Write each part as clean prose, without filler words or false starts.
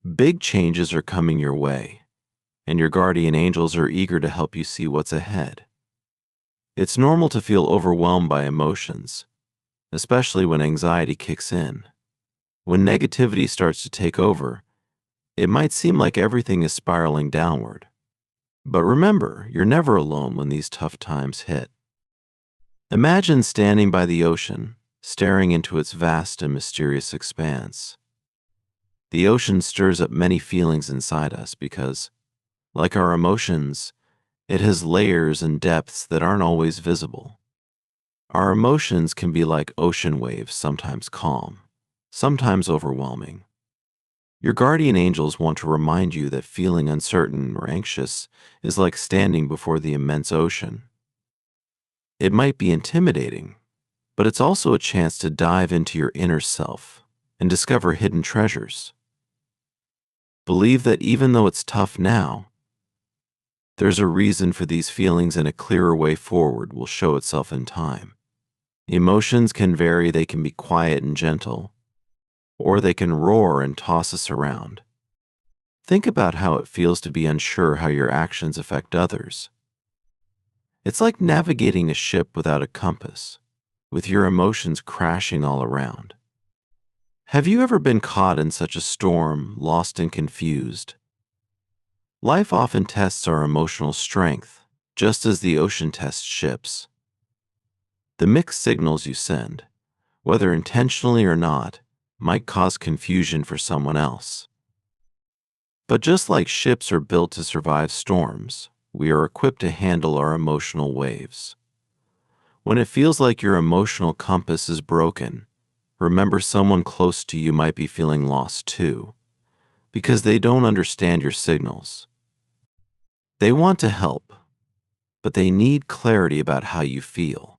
Big changes are coming your way, and your guardian angels are eager to help you see what's ahead. It's normal to feel overwhelmed by emotions, especially when anxiety kicks in. When negativity starts to take over, it might seem like everything is spiraling downward. But remember, you're never alone when these tough times hit. Imagine standing by the ocean, staring into its vast and mysterious expanse. The ocean stirs up many feelings inside us because, like our emotions, it has layers and depths that aren't always visible. Our emotions can be like ocean waves, sometimes calm, sometimes overwhelming. Your guardian angels want to remind you that feeling uncertain or anxious is like standing before the immense ocean. It might be intimidating, but it's also a chance to dive into your inner self and discover hidden treasures. Believe that even though it's tough now, there's a reason for these feelings, and a clearer way forward will show itself in time. Emotions can vary. They can be quiet and gentle, or they can roar and toss us around. Think about how it feels to be unsure how your actions affect others. It's like navigating a ship without a compass, with your emotions crashing all around. Have you ever been caught in such a storm, lost and confused? Life often tests our emotional strength, just as the ocean tests ships. The mixed signals you send, whether intentionally or not, might cause confusion for someone else. But just like ships are built to survive storms, we are equipped to handle our emotional waves. When it feels like your emotional compass is broken, remember someone close to you might be feeling lost too, because they don't understand your signals. They want to help, but they need clarity about how you feel.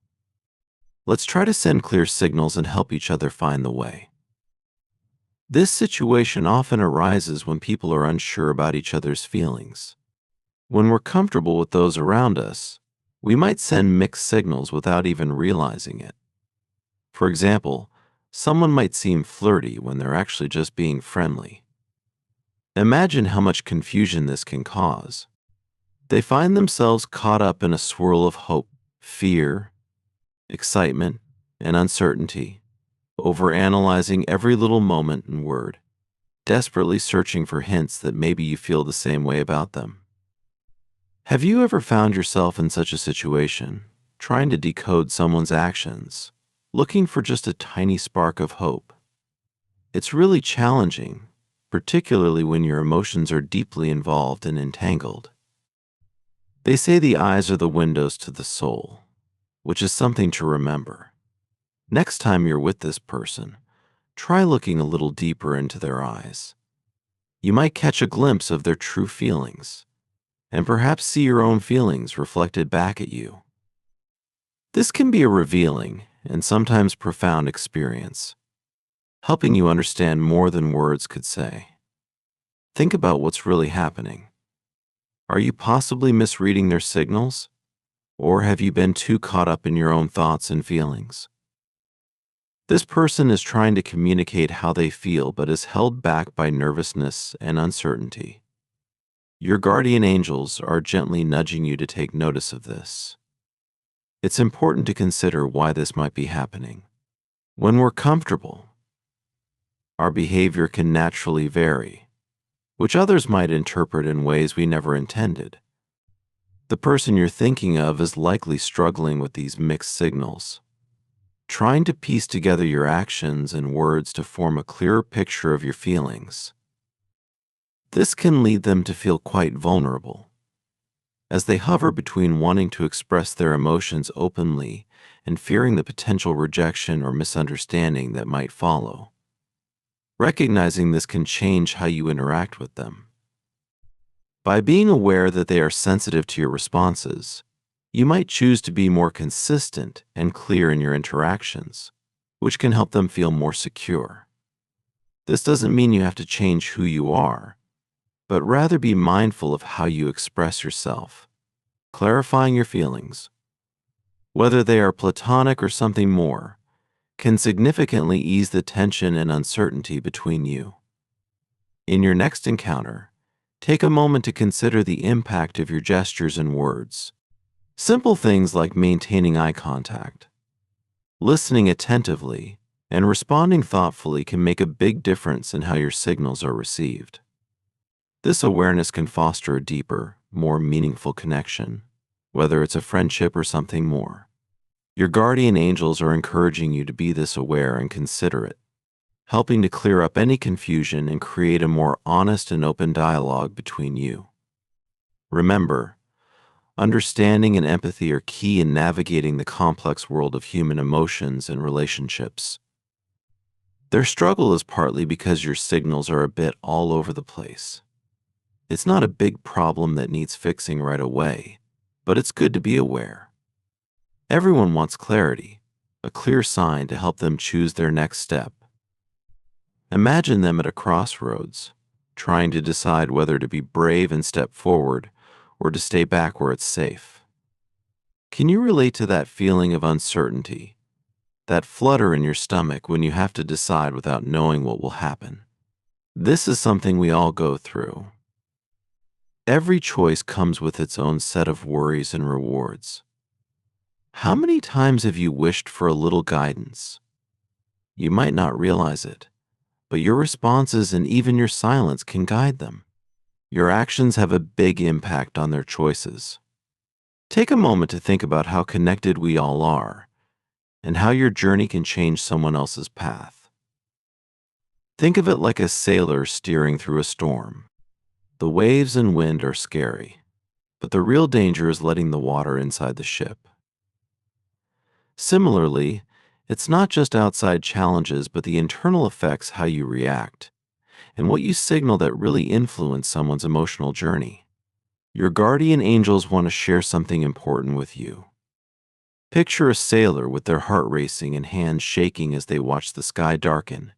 Let's try to send clear signals and help each other find the way. This situation often arises when people are unsure about each other's feelings. When we're comfortable with those around us, we might send mixed signals without even realizing it. For example, someone might seem flirty when they're actually just being friendly. Imagine how much confusion this can cause. They find themselves caught up in a swirl of hope, fear, excitement, and uncertainty, overanalyzing every little moment and word, desperately searching for hints that maybe you feel the same way about them. Have you ever found yourself in such a situation, trying to decode someone's actions, looking for just a tiny spark of hope? It's really challenging, particularly when your emotions are deeply involved and entangled. They say the eyes are the windows to the soul, which is something to remember. Next time you're with this person, try looking a little deeper into their eyes. You might catch a glimpse of their true feelings, and perhaps see your own feelings reflected back at you. This can be a revealing and sometimes profound experience, helping you understand more than words could say. Think about what's really happening. Are you possibly misreading their signals? Or have you been too caught up in your own thoughts and feelings? This person is trying to communicate how they feel but is held back by nervousness and uncertainty. Your guardian angels are gently nudging you to take notice of this. It's important to consider why this might be happening. When we're comfortable, our behavior can naturally vary, which others might interpret in ways we never intended. The person you're thinking of is likely struggling with these mixed signals, trying to piece together your actions and words to form a clearer picture of your feelings. This can lead them to feel quite vulnerable, as they hover between wanting to express their emotions openly and fearing the potential rejection or misunderstanding that might follow. Recognizing this can change how you interact with them. By being aware that they are sensitive to your responses, you might choose to be more consistent and clear in your interactions, which can help them feel more secure. This doesn't mean you have to change who you are, but rather be mindful of how you express yourself, clarifying your feelings, whether they are platonic or something more, can significantly ease the tension and uncertainty between you. In your next encounter, take a moment to consider the impact of your gestures and words. Simple things like maintaining eye contact, listening attentively, and responding thoughtfully can make a big difference in how your signals are received. This awareness can foster a deeper, more meaningful connection, whether it's a friendship or something more. Your guardian angels are encouraging you to be this aware and considerate, helping to clear up any confusion and create a more honest and open dialogue between you. Remember, understanding and empathy are key in navigating the complex world of human emotions and relationships. Their struggle is partly because your signals are a bit all over the place. It's not a big problem that needs fixing right away, but it's good to be aware. Everyone wants clarity, a clear sign to help them choose their next step. Imagine them at a crossroads, trying to decide whether to be brave and step forward or to stay back where it's safe. Can you relate to that feeling of uncertainty, that flutter in your stomach when you have to decide without knowing what will happen? This is something we all go through. Every choice comes with its own set of worries and rewards. How many times have you wished for a little guidance? You might not realize it, but your responses and even your silence can guide them. Your actions have a big impact on their choices. Take a moment to think about how connected we all are and how your journey can change someone else's path. Think of it like a sailor steering through a storm. The waves and wind are scary, but the real danger is letting the water inside the ship. Similarly, it's not just outside challenges, but the internal effects how you react and what you signal that really influence someone's emotional journey. Your guardian angels want to share something important with you. Picture a sailor with their heart racing and hands shaking as they watch the sky darken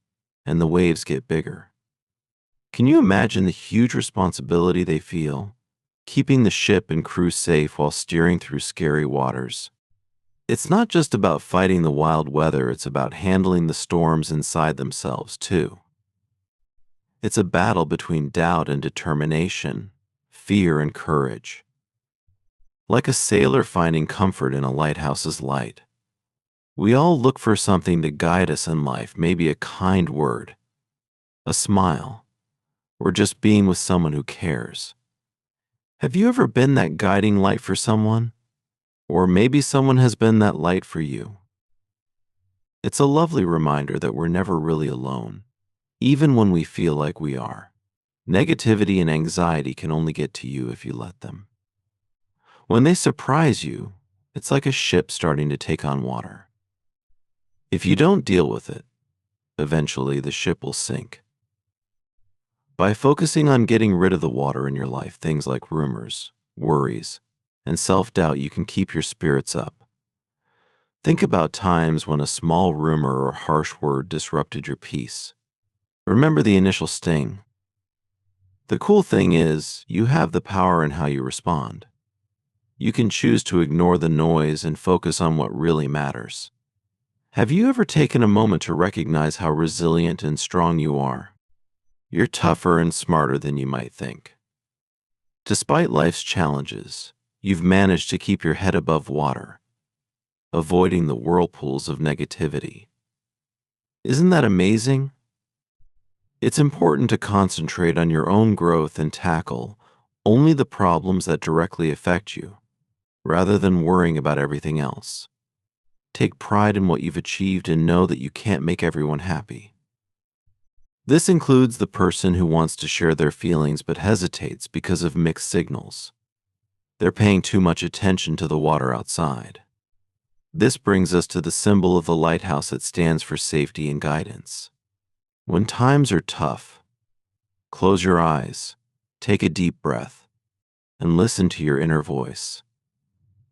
and the waves get bigger. Can you imagine the huge responsibility they feel, keeping the ship and crew safe while steering through scary waters? It's not just about fighting the wild weather, it's about handling the storms inside themselves too. It's a battle between doubt and determination, fear and courage. Like a sailor finding comfort in a lighthouse's light. We all look for something to guide us in life, maybe a kind word, a smile, or just being with someone who cares. Have you ever been that guiding light for someone? Or maybe someone has been that light for you. It's a lovely reminder that we're never really alone, even when we feel like we are. Negativity and anxiety can only get to you if you let them. When they surprise you, it's like a ship starting to take on water. If you don't deal with it, eventually the ship will sink. By focusing on getting rid of the water in your life, things like rumors, worries, and self-doubt, you can keep your spirits up. Think about times when a small rumor or harsh word disrupted your peace. Remember the initial sting. The cool thing is, you have the power in how you respond. You can choose to ignore the noise and focus on what really matters. Have you ever taken a moment to recognize how resilient and strong you are? You're tougher and smarter than you might think. Despite life's challenges, you've managed to keep your head above water, avoiding the whirlpools of negativity. Isn't that amazing? It's important to concentrate on your own growth and tackle only the problems that directly affect you, rather than worrying about everything else. Take pride in what you've achieved and know that you can't make everyone happy. This includes the person who wants to share their feelings but hesitates because of mixed signals. They're paying too much attention to the water outside. This brings us to the symbol of the lighthouse that stands for safety and guidance. When times are tough, close your eyes, take a deep breath, and listen to your inner voice.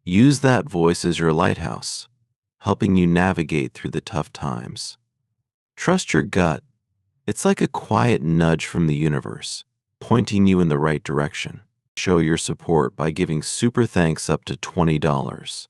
Use that voice as your lighthouse, helping you navigate through the tough times. Trust your gut. It's like a quiet nudge from the universe, pointing you in the right direction. Show your support by giving super thanks up to $20.